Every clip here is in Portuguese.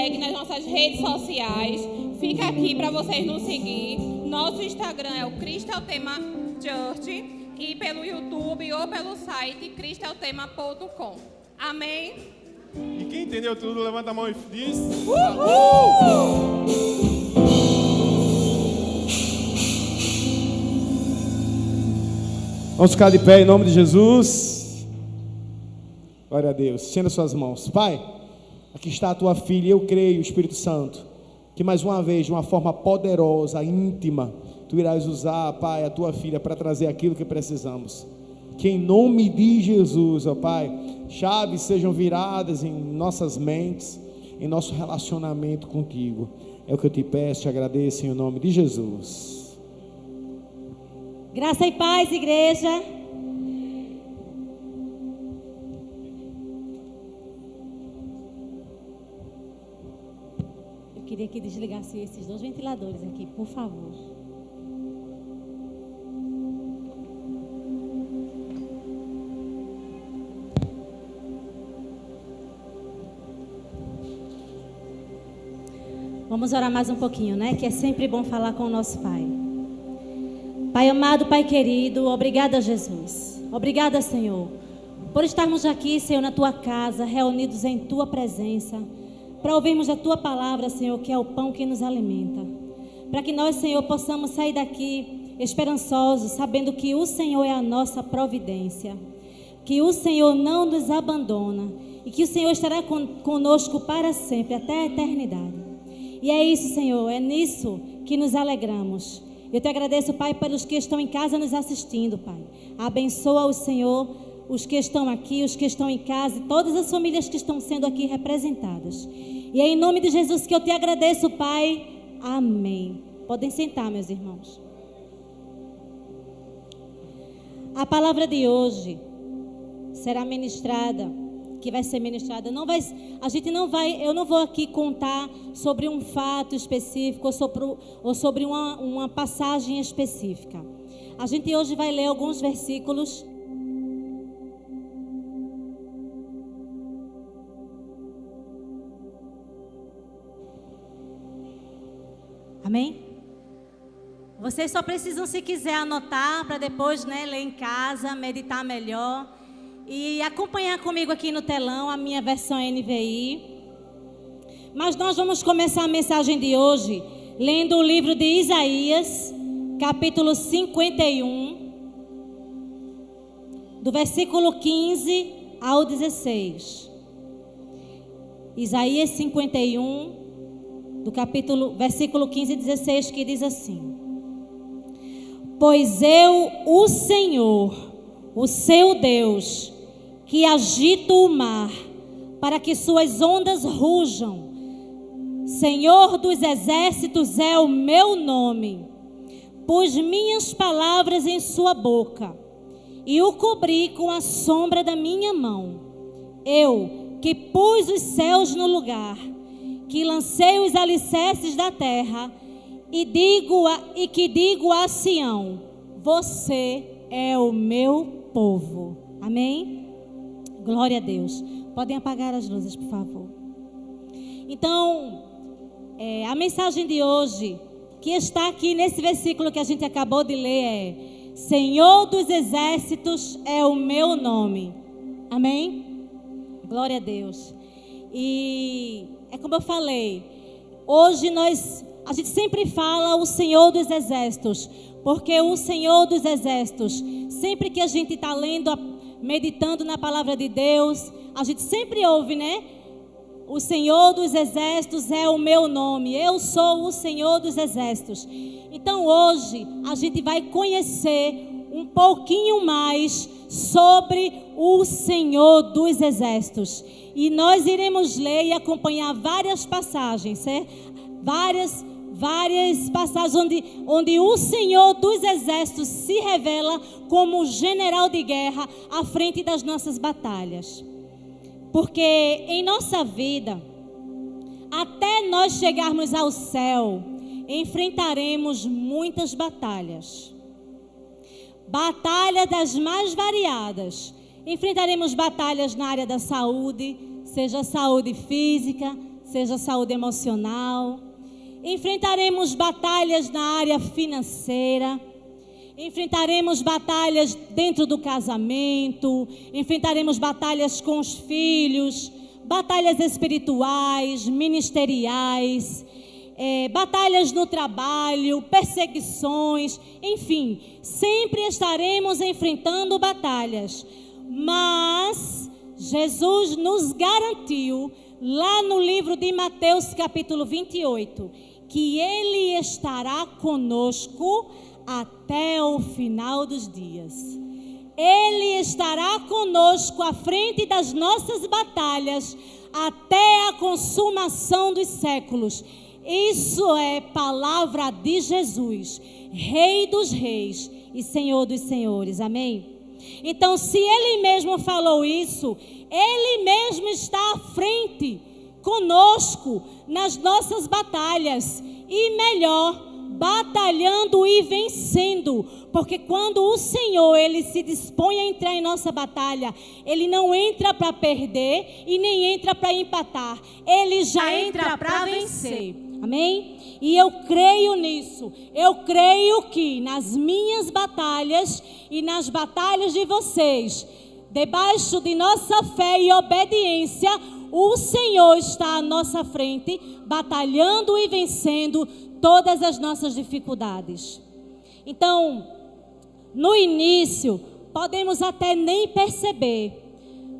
segue nas nossas redes sociais. Fica aqui para vocês nos seguir. Nosso Instagram é o Crystal Tema Church e pelo YouTube ou pelo site crystaltema.com. Amém? E quem entendeu tudo, levanta a mão e diz: Uhul! Vamos ficar de pé em nome de Jesus. Glória a Deus. Estenda suas mãos. Pai, aqui está a tua filha. Eu creio, Espírito Santo, que mais uma vez, de uma forma poderosa, íntima, tu irás usar, Pai, a tua filha para trazer aquilo que precisamos. Que em nome de Jesus, ó Pai, chaves sejam viradas em nossas mentes, em nosso relacionamento contigo. É o que eu te peço, te agradeço em nome de Jesus. Graça e paz, igreja. Eu queria que desligasse esses 2 ventiladores aqui, por favor. Vamos orar mais um pouquinho, né? Que é sempre bom falar com o nosso Pai. Pai amado, Pai querido, obrigada, Jesus. Obrigada, Senhor, por estarmos aqui, Senhor, na Tua casa, reunidos em Tua presença, para ouvirmos a Tua palavra, Senhor, que é o pão que nos alimenta. Para que nós, Senhor, possamos sair daqui esperançosos, sabendo que o Senhor é a nossa providência, que o Senhor não nos abandona e que o Senhor estará conosco para sempre, até a eternidade. E é isso, Senhor, é nisso que nos alegramos. Eu te agradeço, Pai, pelos que estão em casa nos assistindo, Pai. Abençoa o Senhor, os que estão aqui, os que estão em casa e todas as famílias que estão sendo aqui representadas. E é em nome de Jesus que eu te agradeço, Pai. Amém. Podem sentar, meus irmãos. A palavra de hoje será ministrada, que vai ser ministrada, eu não vou aqui contar sobre um fato específico ou sobre uma passagem específica. A gente hoje vai ler alguns versículos. Amém? Vocês só precisam, se quiser, anotar para depois, né, ler em casa, meditar melhor. E acompanhar comigo aqui no telão a minha versão NVI. Mas nós vamos começar a mensagem de hoje lendo o livro de Isaías, capítulo 51, do versículo 15 ao 16. Isaías 51, versículo 15 e 16, que diz assim: Pois eu, o Senhor, o seu Deus, que agito o mar, para que suas ondas rujam. Senhor dos exércitos é o meu nome. Pus minhas palavras em sua boca e o cobri com a sombra da minha mão. Eu, que pus os céus no lugar, que lancei os alicerces da terra, e que digo a Sião: você é o meu povo. Amém? Glória a Deus. Podem apagar as luzes, por favor. Então, a mensagem de hoje, que está aqui nesse versículo que a gente acabou de ler, é: Senhor dos exércitos é o meu nome. Amém? Glória a Deus. E é como eu falei, hoje a gente sempre fala o Senhor dos exércitos, porque o Senhor dos exércitos, sempre que a gente está lendo, meditando na palavra de Deus, a gente sempre ouve, né? O Senhor dos exércitos é o meu nome. Eu sou o Senhor dos exércitos. Então hoje a gente vai conhecer um pouquinho mais sobre o Senhor dos exércitos. E nós iremos ler e acompanhar várias passagens, certo? Várias passagens onde o Senhor dos exércitos se revela como general de guerra à frente das nossas batalhas. Porque em nossa vida, até nós chegarmos ao céu, enfrentaremos muitas batalhas. Batalhas das mais variadas. Enfrentaremos batalhas na área da saúde, seja saúde física, seja saúde emocional. Enfrentaremos batalhas na área financeira. Enfrentaremos batalhas dentro do casamento. Enfrentaremos batalhas com os filhos. Batalhas espirituais, ministeriais. Batalhas no trabalho, perseguições, enfim, sempre estaremos enfrentando batalhas, mas Jesus nos garantiu, lá no livro de Mateus capítulo 28, que Ele estará conosco até o final dos dias. Ele estará conosco à frente das nossas batalhas até a consumação dos séculos. Isso é palavra de Jesus, Rei dos reis e Senhor dos senhores, amém? Então, se Ele mesmo falou isso, Ele mesmo está à frente conosco nas nossas batalhas, e melhor, batalhando e vencendo, porque quando o Senhor, Ele se dispõe a entrar em nossa batalha, Ele não entra para perder e nem entra para empatar, Ele já entra para vencer. Amém? E eu creio nisso. Eu creio que nas minhas batalhas e nas batalhas de vocês, debaixo de nossa fé e obediência, o Senhor está à nossa frente, batalhando e vencendo todas as nossas dificuldades. Então, no início, podemos até nem perceber,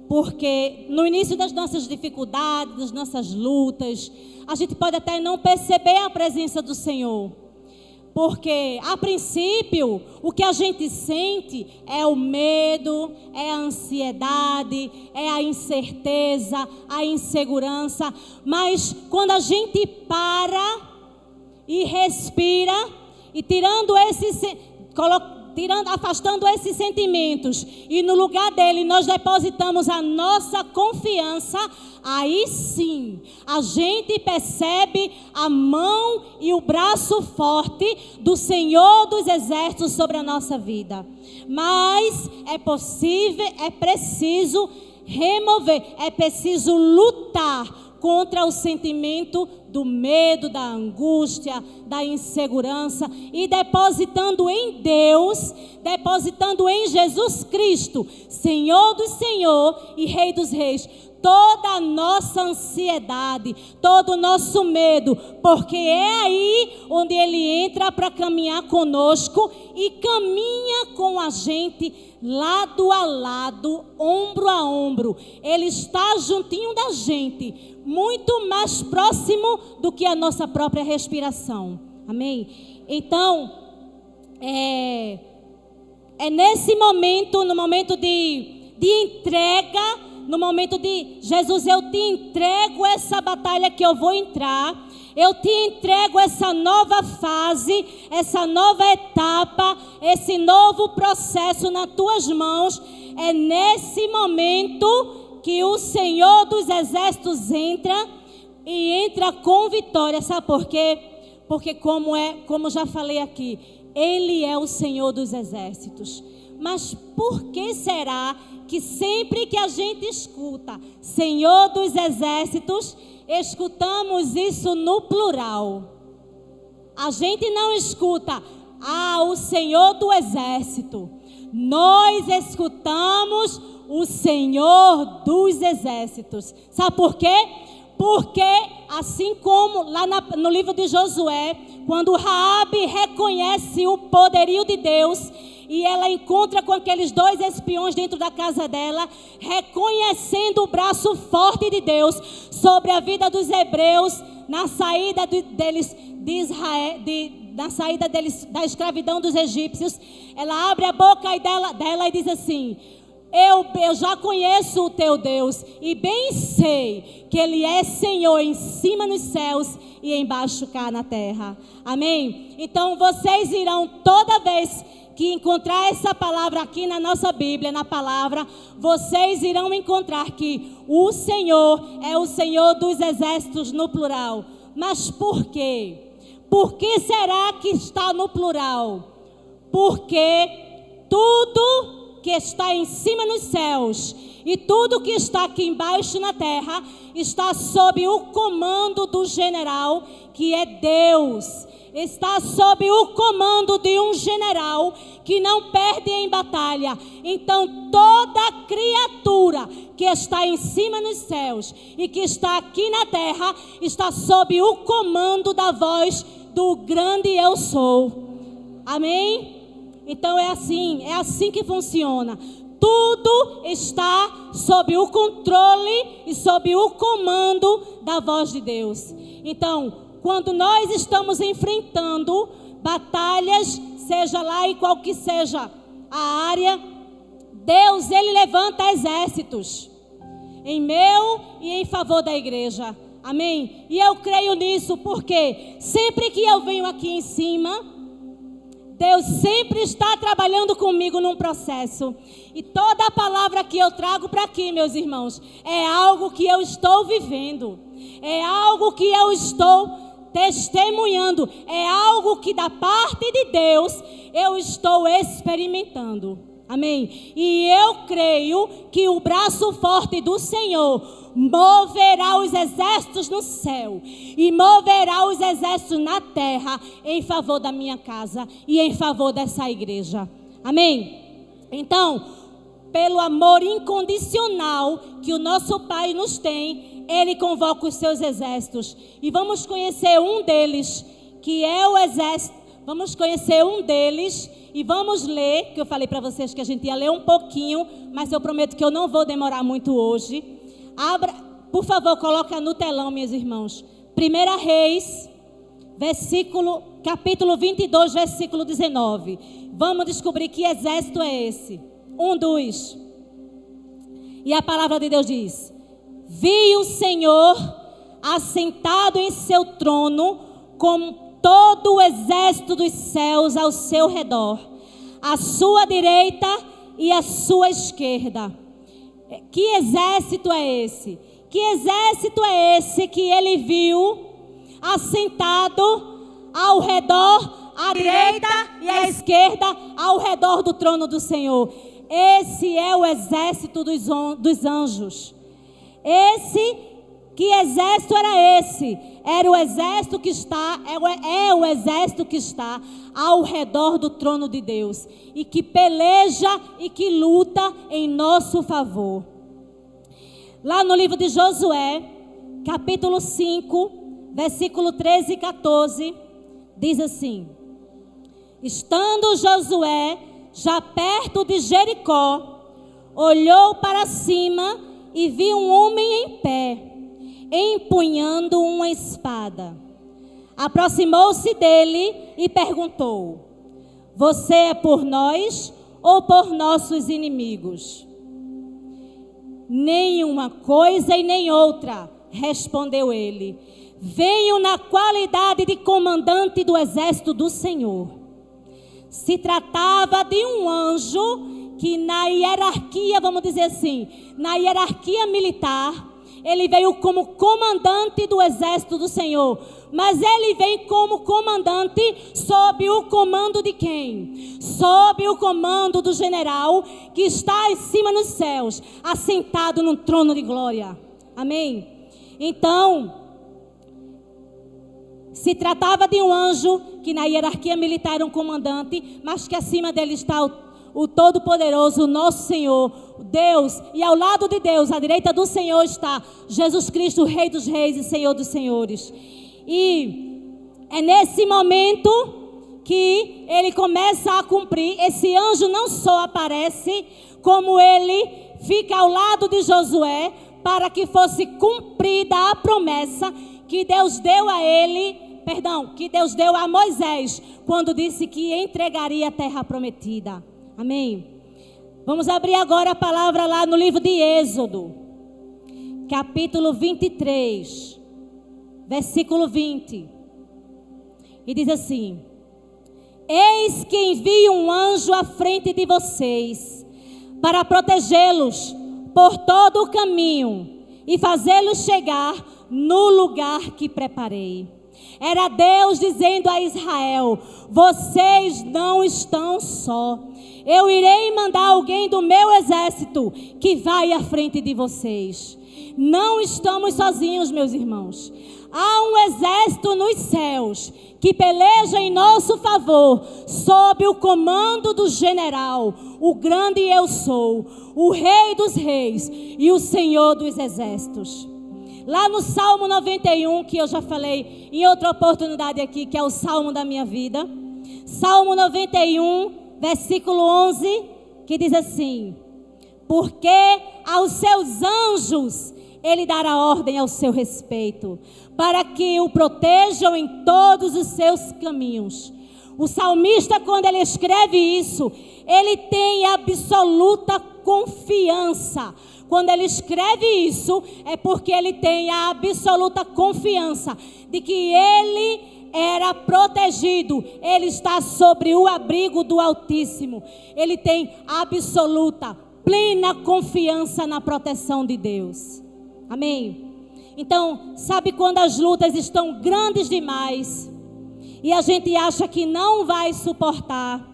porque no início das nossas dificuldades, das nossas lutas, a gente pode até não perceber a presença do Senhor. Porque, a princípio, o que a gente sente é o medo, é a ansiedade, é a incerteza, a insegurança. Mas, quando a gente para e respira, e afastando esses sentimentos, e no lugar dele nós depositamos a nossa confiança, aí sim a gente percebe a mão e o braço forte do Senhor dos Exércitos sobre a nossa vida. Mas é preciso remover, é preciso lutar contra o sentimento do medo, da angústia, da insegurança, e depositando em Deus, depositando em Jesus Cristo, Senhor do Senhor e Rei dos Reis, toda a nossa ansiedade, todo o nosso medo, porque é aí onde Ele entra para caminhar conosco e caminha com a gente lado a lado, ombro a ombro. Ele está juntinho da gente, muito mais próximo do que a nossa própria respiração. Amém? Então, é nesse momento, no momento de entrega, no momento de Jesus, eu te entrego essa batalha que eu vou entrar, eu te entrego essa nova fase, essa nova etapa, esse novo processo nas tuas mãos. É nesse momento que o Senhor dos Exércitos entra, e entra com vitória. Sabe por quê? Porque como já falei aqui, Ele é o Senhor dos Exércitos. Mas por que será que sempre que a gente escuta Senhor dos Exércitos, escutamos isso no plural? A gente não escuta o Senhor do Exército. Nós escutamos o Senhor dos Exércitos. Sabe por quê? Porque assim como lá no livro de Josué, quando Raabe reconhece o poderio de Deus, e ela encontra com aqueles 2 espiões dentro da casa dela, reconhecendo o braço forte de Deus sobre a vida dos hebreus, na saída deles de Israel, na saída deles da escravidão dos egípcios, ela abre a boca dela e diz assim: eu já conheço o teu Deus, e bem sei que Ele é Senhor em cima nos céus e embaixo cá na terra. Amém? Então vocês irão, toda vez que encontrar essa palavra aqui na nossa Bíblia, na palavra, vocês irão encontrar que o Senhor é o Senhor dos Exércitos no plural. Mas por quê? Por que será que está no plural? Porque tudo que está em cima nos céus e tudo que está aqui embaixo na terra está sob o comando do general, que é Deus. Está sob o comando de um general que não perde em batalha. Então toda criatura que está em cima nos céus e que está aqui na terra está sob o comando da voz do grande eu sou. Amém? Então é assim que funciona. Tudo está sob o controle e sob o comando da voz de Deus. Então, quando nós estamos enfrentando batalhas, seja lá em qual que seja a área, Deus, Ele levanta exércitos em meu e em favor da igreja. Amém? E eu creio nisso porque sempre que eu venho aqui em cima, Deus sempre está trabalhando comigo num processo. E toda a palavra que eu trago para aqui, meus irmãos, é algo que eu estou vivendo. É algo que eu estou testemunhando. É algo que da parte de Deus eu estou experimentando. Amém? E eu creio que o braço forte do Senhor moverá os exércitos no céu e moverá os exércitos na terra em favor da minha casa e em favor dessa igreja. Amém? Então, pelo amor incondicional que o nosso Pai nos tem, Ele convoca os seus exércitos. E vamos conhecer um deles, que é o exército. Vamos conhecer um deles e vamos ler, que eu falei para vocês que a gente ia ler um pouquinho, mas eu prometo que eu não vou demorar muito hoje. Abra, por favor, coloca no telão, meus irmãos. 1 Reis, capítulo 22, versículo 19. Vamos descobrir que exército é esse. Um dos. E a palavra de Deus diz: vi o Senhor assentado em seu trono, com todo o exército dos céus ao seu redor, à sua direita e à sua esquerda. Que exército é esse? Que exército é esse que ele viu assentado ao redor, à direita e à esquerda, ao redor do trono do Senhor? Esse é o exército dos anjos. Que exército era esse? Era o exército que está, é o exército que está ao redor do trono de Deus e que peleja e que luta em nosso favor. Lá no livro de Josué, capítulo 5, versículo 13 e 14, diz assim: estando Josué já perto de Jericó, olhou para cima e viu um homem em pé, empunhando uma espada. Aproximou-se dele e perguntou: você é por nós ou por nossos inimigos? Nenhuma coisa e nem outra, respondeu ele. Venho na qualidade de comandante do exército do Senhor. Se tratava de um anjo que na hierarquia, vamos dizer assim, na hierarquia militar, ele veio como comandante do exército do Senhor. Mas ele vem como comandante sob o comando de quem? Sob o comando do general que está em cima nos céus, assentado num trono de glória. Amém? Então, se tratava de um anjo que na hierarquia militar era um comandante, mas que acima dele está o Todo-Poderoso, o nosso Senhor, Deus, e ao lado de Deus, à direita do Senhor, está Jesus Cristo, Rei dos Reis e Senhor dos Senhores. E é nesse momento que ele começa a cumprir. Esse anjo não só aparece, como ele fica ao lado de Josué, para que fosse cumprida a promessa que Deus deu a que Deus deu a Moisés, quando disse que entregaria a terra prometida. Amém? Vamos abrir agora a palavra lá no livro de Êxodo, capítulo 23, versículo 20. E diz assim: eis que envio um anjo à frente de vocês, para protegê-los por todo o caminho e fazê-los chegar no lugar que preparei. Era Deus dizendo a Israel: vocês não estão só. Eu irei mandar alguém do meu exército que vai à frente de vocês. Não estamos sozinhos, meus irmãos. Há um exército nos céus que peleja em nosso favor, sob o comando do general, o grande eu sou, o Rei dos reis e o Senhor dos exércitos. Lá no Salmo 91, que eu já falei em outra oportunidade aqui, que é o Salmo da minha vida. Salmo 91, versículo 11, que diz assim: porque aos seus anjos Ele dará ordem ao seu respeito, para que o protejam em todos os seus caminhos. O salmista, quando ele escreve isso, ele tem absoluta confiança. Quando ele escreve isso, é porque ele tem a absoluta confiança de que ele era protegido, ele está sobre o abrigo do Altíssimo. Ele tem absoluta, plena confiança na proteção de Deus. Amém? Então, sabe quando as lutas estão grandes demais e a gente acha que não vai suportar,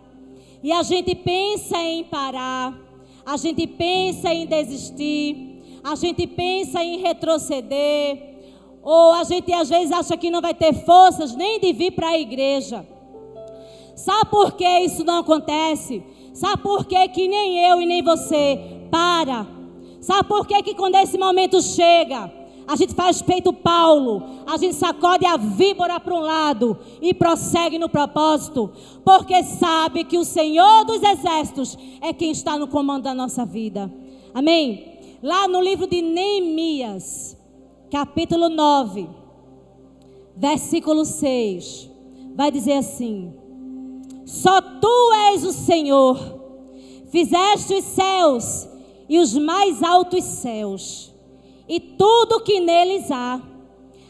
e a gente pensa em parar, a gente pensa em desistir, a gente pensa em retroceder, ou a gente às vezes acha que não vai ter forças nem de vir para a igreja. Sabe por que isso não acontece? Sabe por que nem eu e nem você para? Sabe por que quando esse momento chega, a gente faz feito Paulo, a gente sacode a víbora para um lado e prossegue no propósito? Porque sabe que o Senhor dos exércitos é quem está no comando da nossa vida. Amém? Lá no livro de Neemias, capítulo 9, versículo 6, vai dizer assim: só tu és o Senhor, fizeste os céus e os mais altos céus, e tudo que neles há,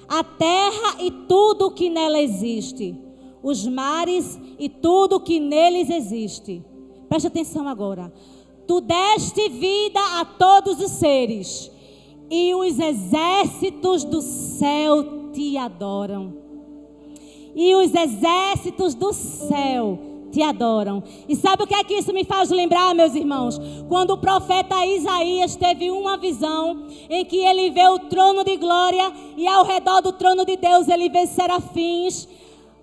a terra e tudo que nela existe, os mares e tudo que neles existe. Preste atenção agora. Tu deste vida a todos os seres, e os exércitos do céu te adoram. E os exércitos do céu te adoram. E sabe o que é que isso me faz lembrar, meus irmãos? Quando o profeta Isaías teve uma visão em que ele vê o trono de glória e ao redor do trono de Deus ele vê serafins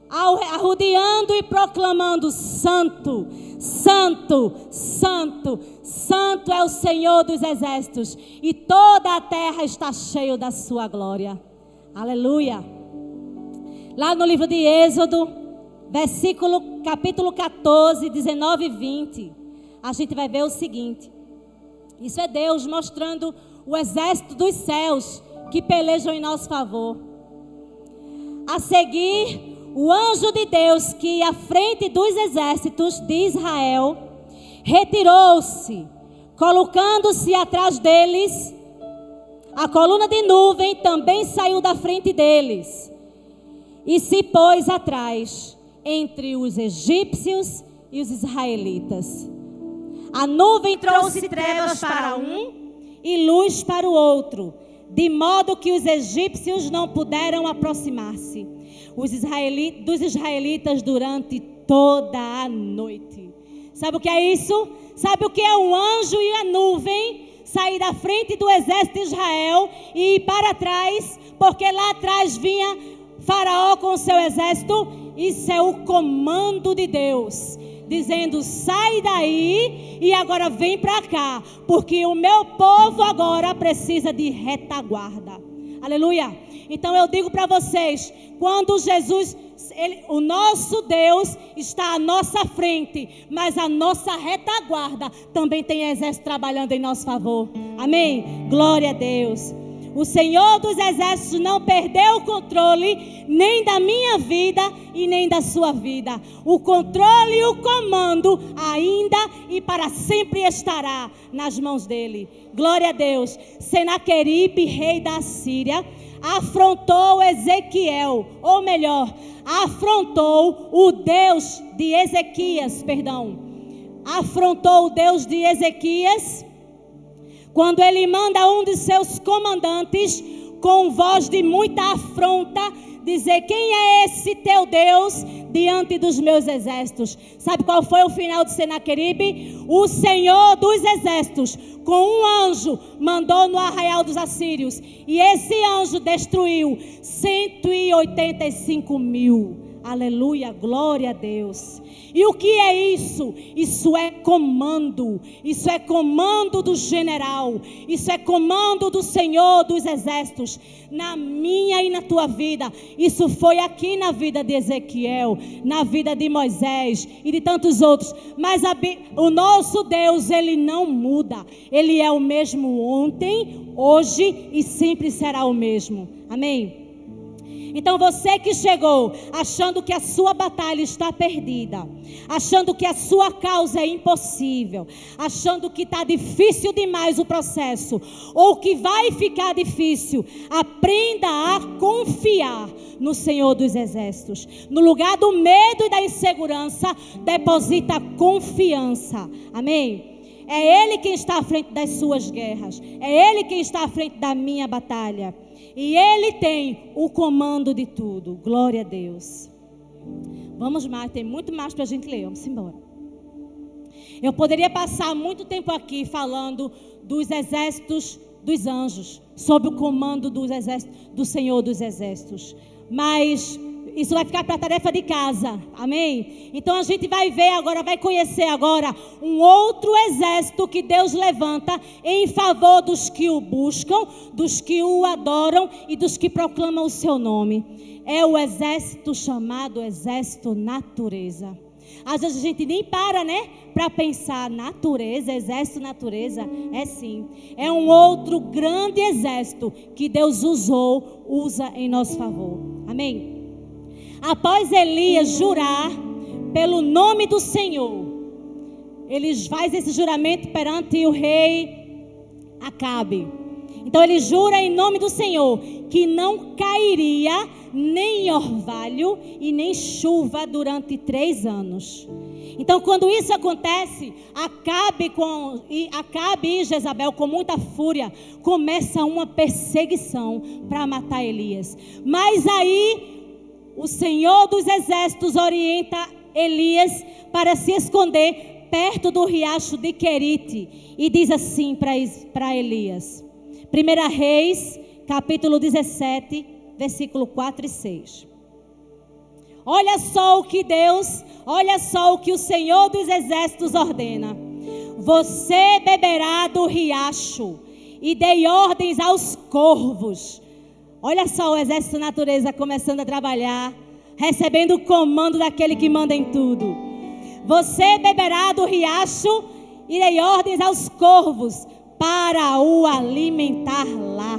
arrodeando e proclamando: Santo, Santo, Santo, Santo é o Senhor dos exércitos, e toda a terra está cheia da sua glória. Aleluia. Lá no livro de Êxodo, capítulo 14, 19 e 20, a gente vai ver o seguinte. Isso é Deus mostrando o exército dos céus que pelejam em nosso favor. A seguir, o anjo de Deus que ia à frente dos exércitos de Israel retirou-se, colocando-se atrás deles. A coluna de nuvem também saiu da frente deles e se pôs atrás, entre os egípcios e os israelitas. A nuvem trouxe trevas para um e luz para o outro, de modo que os egípcios não puderam aproximar-se dos israelitas durante toda a noite. Sabe o que é isso? Sabe o que é um anjo e a nuvem sair da frente do exército de Israel e ir para trás, porque lá atrás vinha Faraó com o seu exército? Isso é o comando de Deus, dizendo: sai daí e agora vem para cá, porque o meu povo agora precisa de retaguarda. Aleluia. Então eu digo para vocês, quando Jesus, o nosso Deus está à nossa frente, mas a nossa retaguarda também tem exército trabalhando em nosso favor. Amém? Glória a Deus. O Senhor dos exércitos não perdeu o controle nem da minha vida e nem da sua vida. O controle e o comando ainda e para sempre estará nas mãos dele. Glória a Deus. Senaqueribe, rei da Síria, afrontou Ezequiel, ou melhor, afrontou o Deus de Ezequias, afrontou o Deus de Ezequias, quando ele manda um de seus comandantes, com voz de muita afronta, dizer: quem é esse teu Deus diante dos meus exércitos? Sabe qual foi o final de Senaqueribe? O Senhor dos exércitos, com um anjo, mandou no arraial dos assírios, e esse anjo destruiu 185.000. Aleluia, glória a Deus. E o que é isso? Isso é comando. Isso é comando do general. Isso é comando do Senhor dos exércitos. Na minha e na tua vida. Isso foi aqui na vida de Ezequiel, na vida de Moisés e de tantos outros. Mas o nosso Deus, Ele não muda. Ele é o mesmo ontem, hoje e sempre será o mesmo. Amém? Então você que chegou achando que a sua batalha está perdida, achando que a sua causa é impossível, achando que está difícil demais o processo, ou que vai ficar difícil, aprenda a confiar no Senhor dos exércitos. No lugar do medo e da insegurança, deposita a confiança. Amém? É Ele quem está à frente das suas guerras, é Ele quem está à frente da minha batalha. E Ele tem o comando de tudo. Glória a Deus. Vamos mais, tem muito mais para a gente ler. Vamos embora. Eu poderia passar muito tempo aqui falando dos exércitos dos anjos, sob o comando dos exércitos, do Senhor dos exércitos. Mas isso vai ficar para a tarefa de casa. Amém? Então a gente vai ver agora, vai conhecer agora um outro exército que Deus levanta em favor dos que o buscam, dos que o adoram e dos que proclamam o seu nome. É o exército chamado exército natureza. Às vezes a gente nem para, né? Para pensar, natureza, exército natureza. É sim. É um outro grande exército que Deus usa em nosso favor. Amém? Após Elias jurar pelo nome do Senhor, ele faz esse juramento perante o rei Acabe. Então ele jura em nome do Senhor que não cairia nem orvalho e nem chuva durante 3 anos. Então quando isso acontece, Acabe e Jezabel, com muita fúria, começa uma perseguição para matar Elias. Mas aí o Senhor dos exércitos orienta Elias para se esconder perto do riacho de Querite e diz assim para Elias. 1 Reis, capítulo 17, versículo 4 e 6. Olha só o que o Senhor dos exércitos ordena. Você beberá do riacho e dei ordens aos corvos. Olha só o exército da natureza começando a trabalhar, recebendo o comando daquele que manda em tudo. Você beberá do riacho e dei ordens aos corvos para o alimentar lá.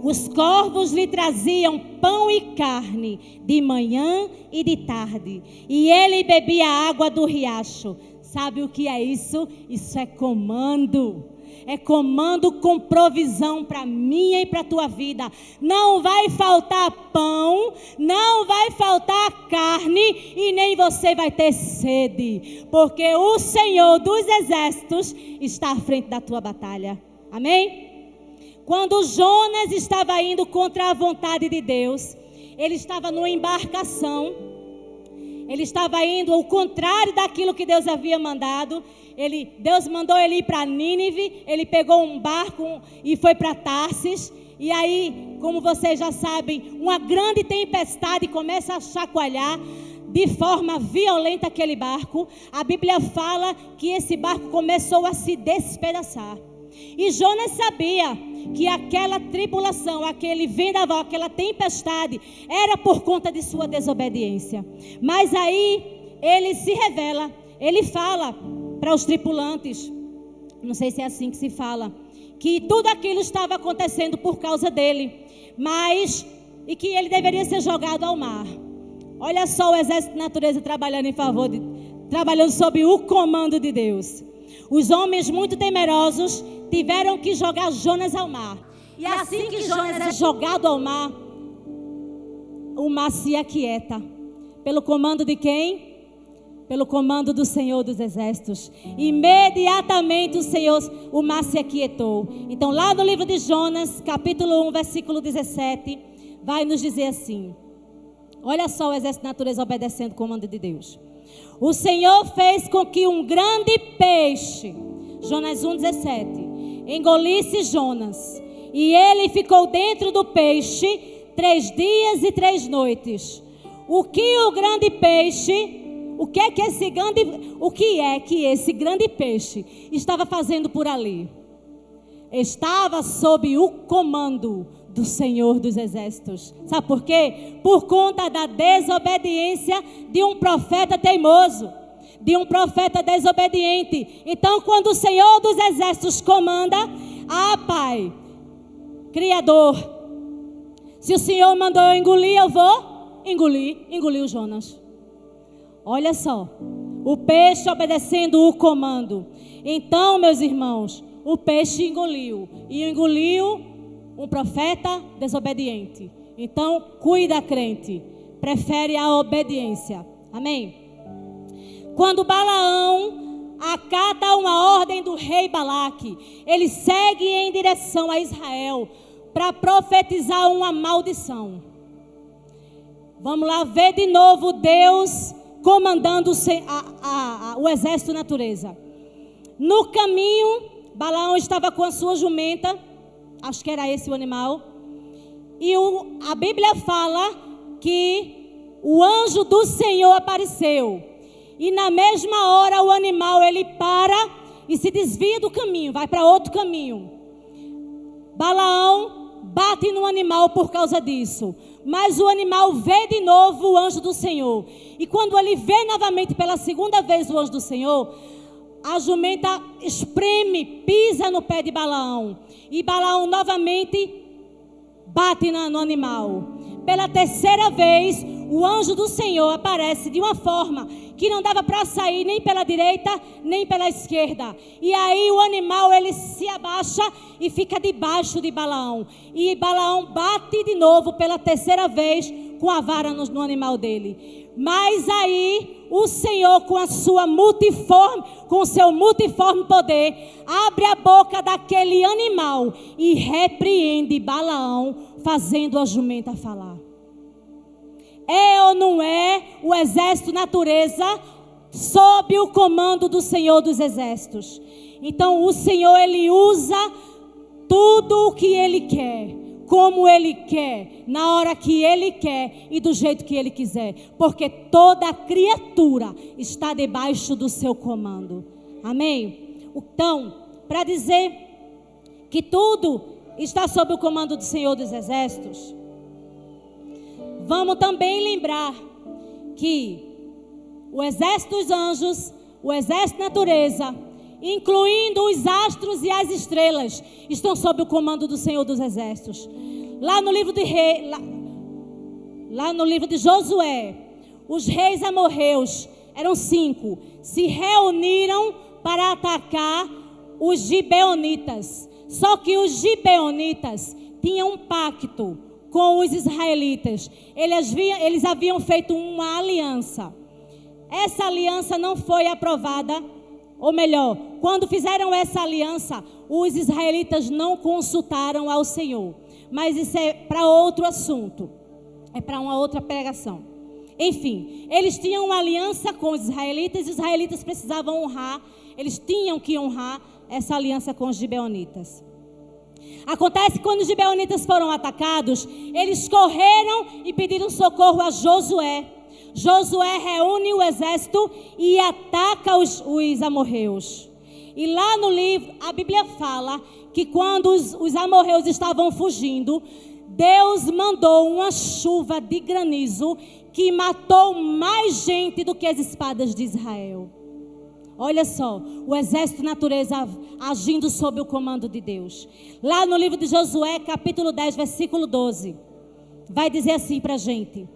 Os corvos lhe traziam pão e carne de manhã e de tarde, e ele bebia a água do riacho. Sabe o que é isso? Isso é comando. É comando com provisão para minha e para a tua vida. Não vai faltar pão, não vai faltar carne e nem você vai ter sede, porque o Senhor dos exércitos está à frente da tua batalha. Amém? Quando Jonas estava indo contra a vontade de Deus, ele estava numa embarcação, ele estava indo ao contrário daquilo que Deus havia mandado. Deus mandou ele ir para Nínive, ele pegou um barco e foi para Tarsis. E aí, como vocês já sabem, uma grande tempestade começa a chacoalhar de forma violenta aquele barco. A Bíblia fala que esse barco começou a se despedaçar. E Jonas sabia que aquela tribulação, aquele vendaval, aquela tempestade era por conta de sua desobediência. Mas aí ele se revela, ele fala para os tripulantes, não sei se é assim que se fala, que tudo aquilo estava acontecendo por causa dele, e que ele deveria ser jogado ao mar. Olha só o exército da natureza trabalhando trabalhando sob o comando de Deus. Os homens muito temerosos tiveram que jogar Jonas ao mar. E assim que Jonas é jogado ao mar, o mar se aquieta. Pelo comando de quem? Pelo comando do Senhor dos exércitos. Imediatamente o mar se aquietou. Então lá no livro de Jonas, capítulo 1, versículo 17, vai nos dizer assim. Olha só o exército da natureza obedecendo o comando de Deus. O Senhor fez com que um grande peixe, Jonas 1,17, engolisse Jonas. E ele ficou dentro do peixe 3 dias e 3 noites. O que o grande peixe, o que é que esse grande peixe estava fazendo por ali? Estava sob o comando do Senhor dos Exércitos. Sabe por quê? Por conta da desobediência de um profeta teimoso, de um profeta desobediente. Então, quando o Senhor dos Exércitos comanda, Pai, Criador, se o Senhor mandou eu engolir, eu vou engolir o Jonas. Olha só, o peixe obedecendo o comando. Então, meus irmãos, o peixe engoliu, e engoliu um profeta desobediente. Então, cuida, crente, prefere a obediência. Amém? Quando Balaão acata uma ordem do rei Balaque, ele segue em direção a Israel para profetizar uma maldição. Vamos lá ver de novo Deus comandando o exército da natureza. No caminho, Balaão estava com a sua jumenta, acho que era esse o animal, e a Bíblia fala que o anjo do Senhor apareceu, e na mesma hora o animal ele para e se desvia do caminho, vai para outro caminho. Balaão bate no animal por causa disso, mas o animal vê de novo o anjo do Senhor, e quando ele vê novamente pela segunda vez o anjo do Senhor, a jumenta espreme, pisa no pé de Balaão, e Balaão novamente bate no animal. Pela terceira vez, o anjo do Senhor aparece de uma forma que não dava para sair nem pela direita, nem pela esquerda. E aí o animal ele se abaixa e fica debaixo de Balaão. E Balaão bate de novo pela terceira vez com a vara no animal dele. Mas aí o Senhor com o seu multiforme poder, abre a boca daquele animal e repreende Balaão, fazendo a jumenta falar. É ou não é o exército natureza sob o comando do Senhor dos Exércitos? Então o Senhor ele usa tudo o que ele quer, como ele quer, na hora que ele quer e do jeito que ele quiser, porque toda criatura está debaixo do seu comando. Amém? Então, para dizer que tudo está sob o comando do Senhor dos Exércitos, vamos também lembrar que o exército dos anjos, o exército da natureza, incluindo os astros e as estrelas, estão sob o comando do Senhor dos Exércitos. Lá no livro de Josué, os reis amorreus, eram 5, se reuniram para atacar os gibeonitas. Só que os gibeonitas tinham um pacto com os israelitas. Eles haviam feito uma aliança. Essa aliança não foi aprovada, ou melhor, quando fizeram essa aliança, os israelitas não consultaram ao Senhor. Mas isso é para outro assunto, é para uma outra pregação. Enfim, eles tinham uma aliança com os israelitas precisavam honrar, eles tinham que honrar essa aliança com os gibeonitas. Acontece que quando os gibeonitas foram atacados, eles correram e pediram socorro a Josué. Josué reúne o exército e ataca os amorreus. E lá no livro, a Bíblia fala que quando os amorreus estavam fugindo, Deus mandou uma chuva de granizo que matou mais gente do que as espadas de Israel. Olha só, o exército da natureza agindo sob o comando de Deus. Lá no livro de Josué, capítulo 10, versículo 12, vai dizer assim para a gente: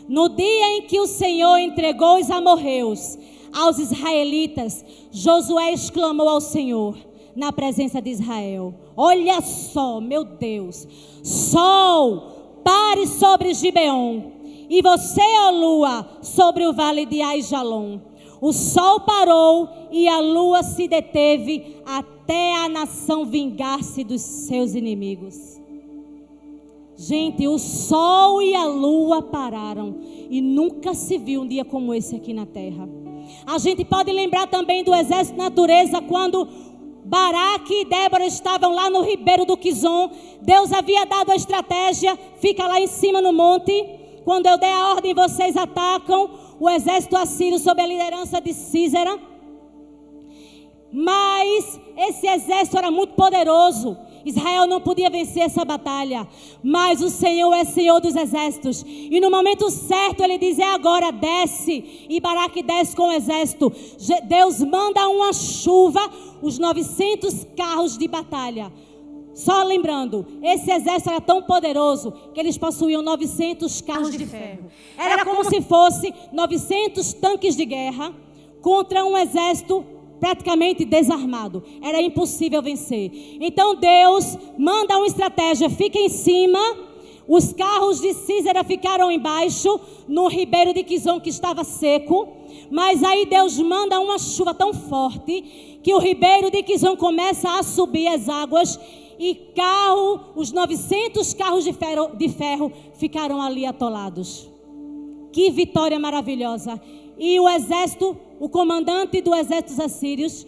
no dia em que o Senhor entregou os amorreus aos israelitas, Josué exclamou ao Senhor na presença de Israel: olha só, meu Deus, sol, pare sobre Gibeon, e você, ó lua, sobre o vale de Aijalon. O sol parou e a lua se deteve até a nação vingar-se dos seus inimigos. Gente, o sol e a lua pararam. E nunca se viu um dia como esse aqui na terra. A gente pode lembrar também do exército da natureza, quando Baraque e Débora estavam lá no ribeiro do Quizon. Deus havia dado a estratégia: fica lá em cima no monte. Quando eu der a ordem, vocês atacam o exército assírio sob a liderança de Císera. Mas esse exército era muito poderoso. Israel não podia vencer essa batalha. Mas o Senhor é Senhor dos exércitos. E no momento certo ele diz: é agora, desce. E Baraque desce com o exército. Deus manda uma chuva, os 900 carros de batalha. Só lembrando, esse exército era tão poderoso que eles possuíam 900 carros de ferro. Era como se fosse 900 tanques de guerra contra um exército praticamente desarmado. Era impossível vencer. Então Deus manda uma estratégia: fica em cima. Os carros de Císera ficaram embaixo, no ribeiro de Quizon, que estava seco. Mas aí Deus manda uma chuva tão forte que o ribeiro de Quizon começa a subir as águas. E os 900 carros de ferro ficaram ali atolados. Que vitória maravilhosa! E o exército, o comandante do exército dos assírios,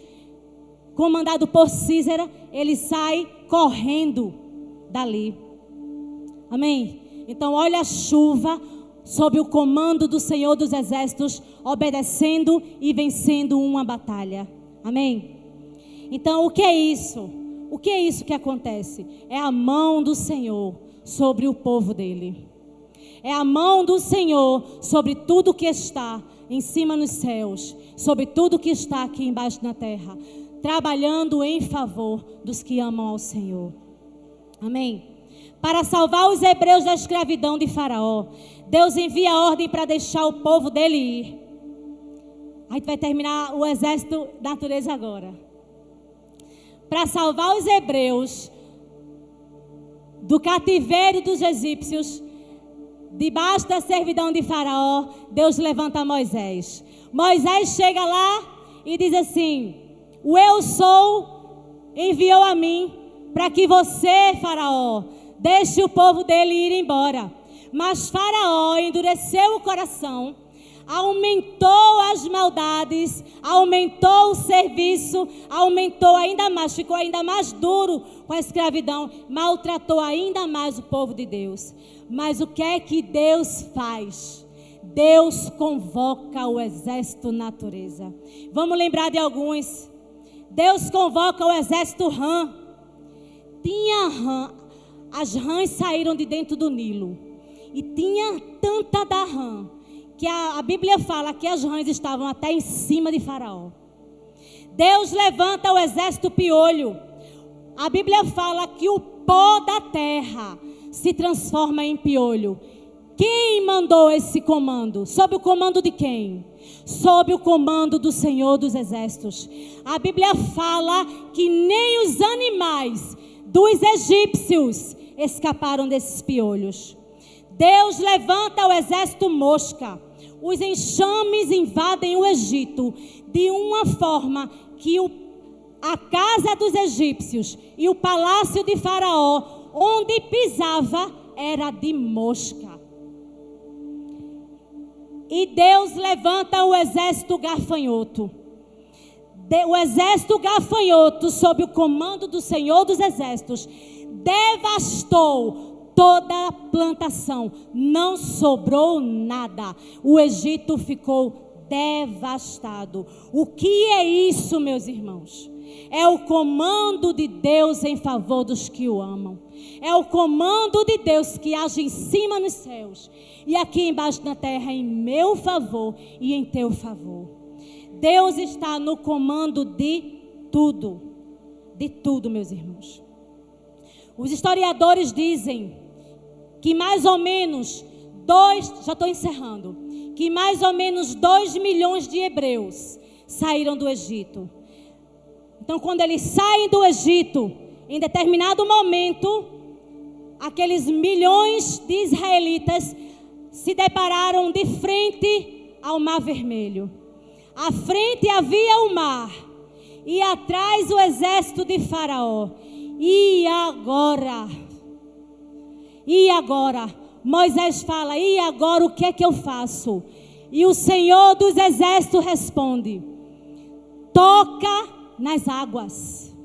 comandado por Císera, ele sai correndo dali. Amém? Então olha a chuva sob o comando do Senhor dos exércitos, obedecendo e vencendo uma batalha. Amém? Então o que é isso? O que é isso que acontece? É a mão do Senhor sobre o povo dele. É a mão do Senhor sobre tudo que está em cima nos céus, sobre tudo que está aqui embaixo na terra, trabalhando em favor dos que amam ao Senhor. Amém? Para salvar os hebreus da escravidão de Faraó, Deus envia a ordem para deixar o povo dele ir. A gente vai terminar o exército da natureza agora. Para salvar os hebreus do cativeiro dos egípcios, debaixo da servidão de Faraó, Deus levanta Moisés. Moisés chega lá e diz assim: o eu sou enviou a mim para que você, Faraó, deixe o povo dele ir embora. Mas Faraó endureceu o coração, aumentou as maldades, aumentou o serviço, aumentou ainda mais, ficou ainda mais duro com a escravidão, maltratou ainda mais o povo de Deus. Mas o que é que Deus faz? Deus convoca o exército natureza. Vamos lembrar de alguns. Deus convoca o exército rã. Tinha rã, as rãs saíram de dentro do Nilo. E tinha tanta da rã que a Bíblia fala que as rãs estavam até em cima de Faraó. Deus levanta o exército piolho. A Bíblia fala que o pó da terra se transforma em piolho. Quem mandou esse comando? Sob o comando de quem? Sob o comando do Senhor dos exércitos. A Bíblia fala que nem os animais dos egípcios escaparam desses piolhos. Deus levanta o exército mosca. Os enxames invadem o Egito de uma forma que a casa dos egípcios e o palácio de Faraó, onde pisava, era de mosca. E Deus levanta o exército gafanhoto. O exército gafanhoto, sob o comando do Senhor dos exércitos, devastou toda a plantação, não sobrou nada. O Egito ficou devastado. O que é isso, meus irmãos? É o comando de Deus em favor dos que o amam. É o comando de Deus que age em cima nos céus e aqui embaixo na terra em meu favor e em teu favor. Deus está no comando de tudo, meus irmãos. Os historiadores dizem que mais ou menos que mais ou menos 2 milhões de hebreus saíram do Egito. Então, quando eles saem do Egito, em determinado momento, aqueles milhões de israelitas se depararam de frente ao Mar Vermelho. À frente havia o mar e atrás o exército de Faraó. E agora? E agora? Moisés fala: e agora o que é que eu faço? E o Senhor dos Exércitos responde: toca nas águas.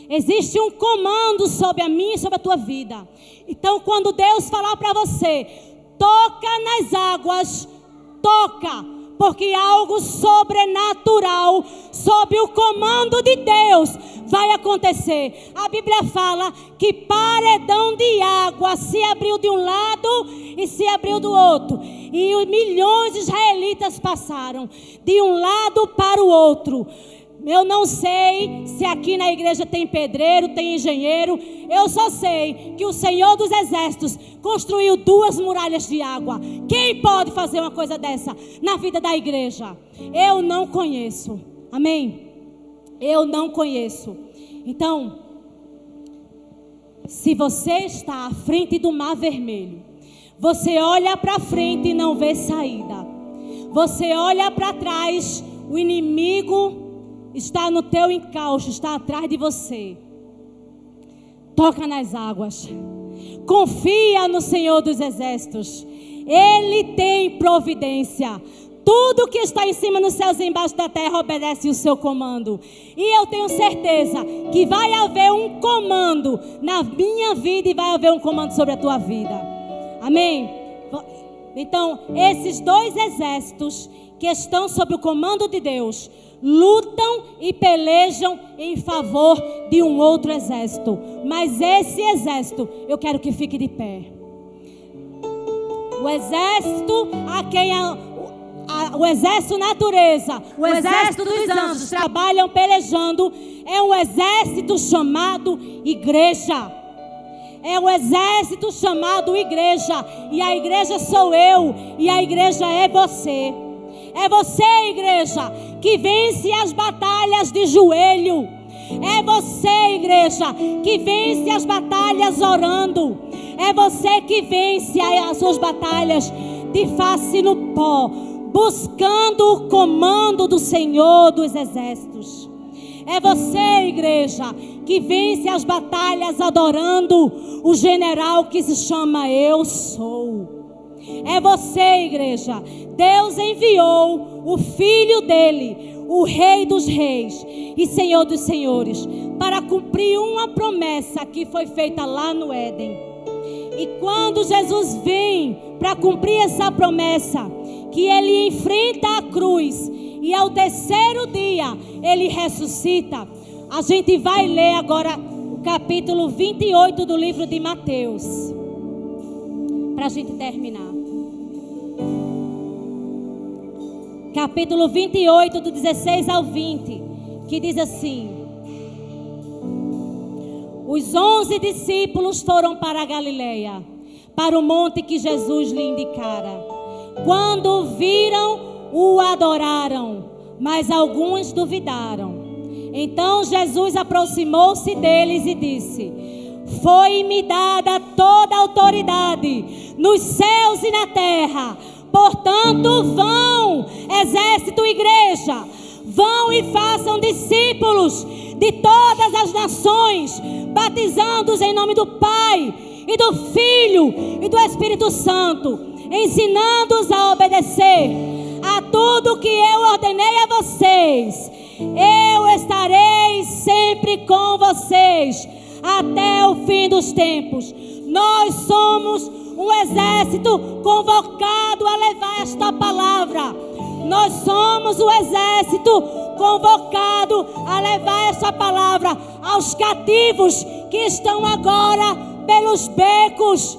Existe um comando sobre a minha e sobre a tua vida. Então, quando Deus falar para você, toca nas águas, toca, porque algo sobrenatural, sob o comando de Deus, vai acontecer. A Bíblia fala que paredão de água se abriu de um lado e se abriu do outro. E milhões de israelitas passaram de um lado para o outro. Eu não sei se aqui na igreja tem pedreiro, tem engenheiro. Eu só sei que o Senhor dos Exércitos construiu 2 muralhas de água. Quem pode fazer uma coisa dessa na vida da igreja? Eu não conheço. Amém? Eu não conheço. Então, se você está à frente do Mar Vermelho, você olha para frente e não vê saída. Você olha para trás, o inimigo está no teu encalço, está atrás de você. Toca nas águas. Confia no Senhor dos Exércitos. Ele tem providência. Tudo que está em cima nos céus e embaixo da terra obedece o seu comando. E eu tenho certeza que vai haver um comando na minha vida e vai haver um comando sobre a tua vida. Amém? Então, esses 2 exércitos que estão sob o comando de Deus lutam e pelejam em favor de um outro exército. Mas esse exército, eu quero que fique de pé. O exército a quem o exército natureza, o exército dos anjos trabalham pelejando, é um exército chamado igreja. É um exército chamado igreja. E a igreja sou eu, e a igreja é você. É você, igreja, que vence as batalhas de joelho. É você, igreja, que vence as batalhas orando. É você que vence as suas batalhas de face no pó, buscando o comando do Senhor dos Exércitos. É você, igreja, que vence as batalhas adorando o general que se chama Eu Sou. É você, igreja. Deus enviou o Filho dele, o Rei dos Reis e Senhor dos Senhores, para cumprir uma promessa que foi feita lá no Éden. E quando Jesus vem para cumprir essa promessa, que ele enfrenta a cruz e ao 3º dia ele ressuscita, a gente vai ler agora o capítulo 28 do livro de Mateus, para a gente terminar. Capítulo 28, do 16 ao 20, que diz assim: os 11 discípulos foram para a Galileia, para o monte que Jesus lhe indicara. Quando o viram, o adoraram, mas alguns duvidaram. Então Jesus aproximou-se deles e disse: foi-me dada toda a autoridade nos céus e na terra. Portanto, vão, exército, igreja, vão e façam discípulos de todas as nações, batizando-os em nome do Pai e do Filho e do Espírito Santo, ensinando-os a obedecer a tudo que eu ordenei a vocês. Eu estarei sempre com vocês até o fim dos tempos. Nós somos um exército convocado a levar esta palavra. Nós somos o exército convocado a levar esta palavra aos cativos que estão agora pelos becos,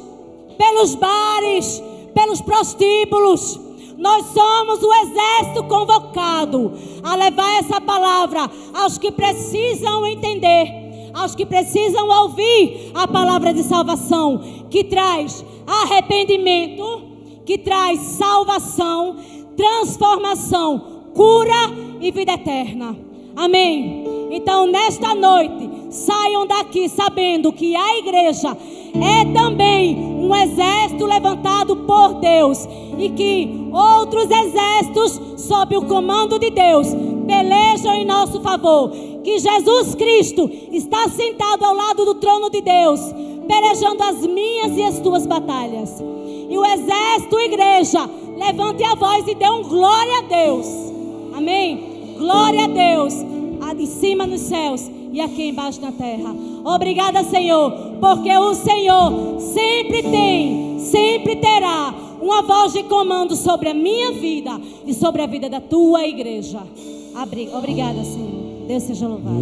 pelos bares, pelos prostíbulos. Nós somos o exército convocado a levar essa palavra aos que precisam entender, aos que precisam ouvir a palavra de salvação, que traz arrependimento, que traz salvação, transformação, cura e vida eterna. Amém? Então, nesta noite, saiam daqui sabendo que a igreja é também um exército levantado por Deus e que outros exércitos, sob o comando de Deus, pelejam em nosso favor. Que Jesus Cristo está sentado ao lado do trono de Deus, pelejando as minhas e as tuas batalhas. E o exército, igreja, levante a voz e dê um glória a Deus. Amém? Glória a Deus, de cima nos céus e aqui embaixo na terra. Obrigada, Senhor, porque o Senhor sempre tem, sempre terá uma voz de comando sobre a minha vida e sobre a vida da tua igreja. Obrigada, Senhor. Deus seja louvado.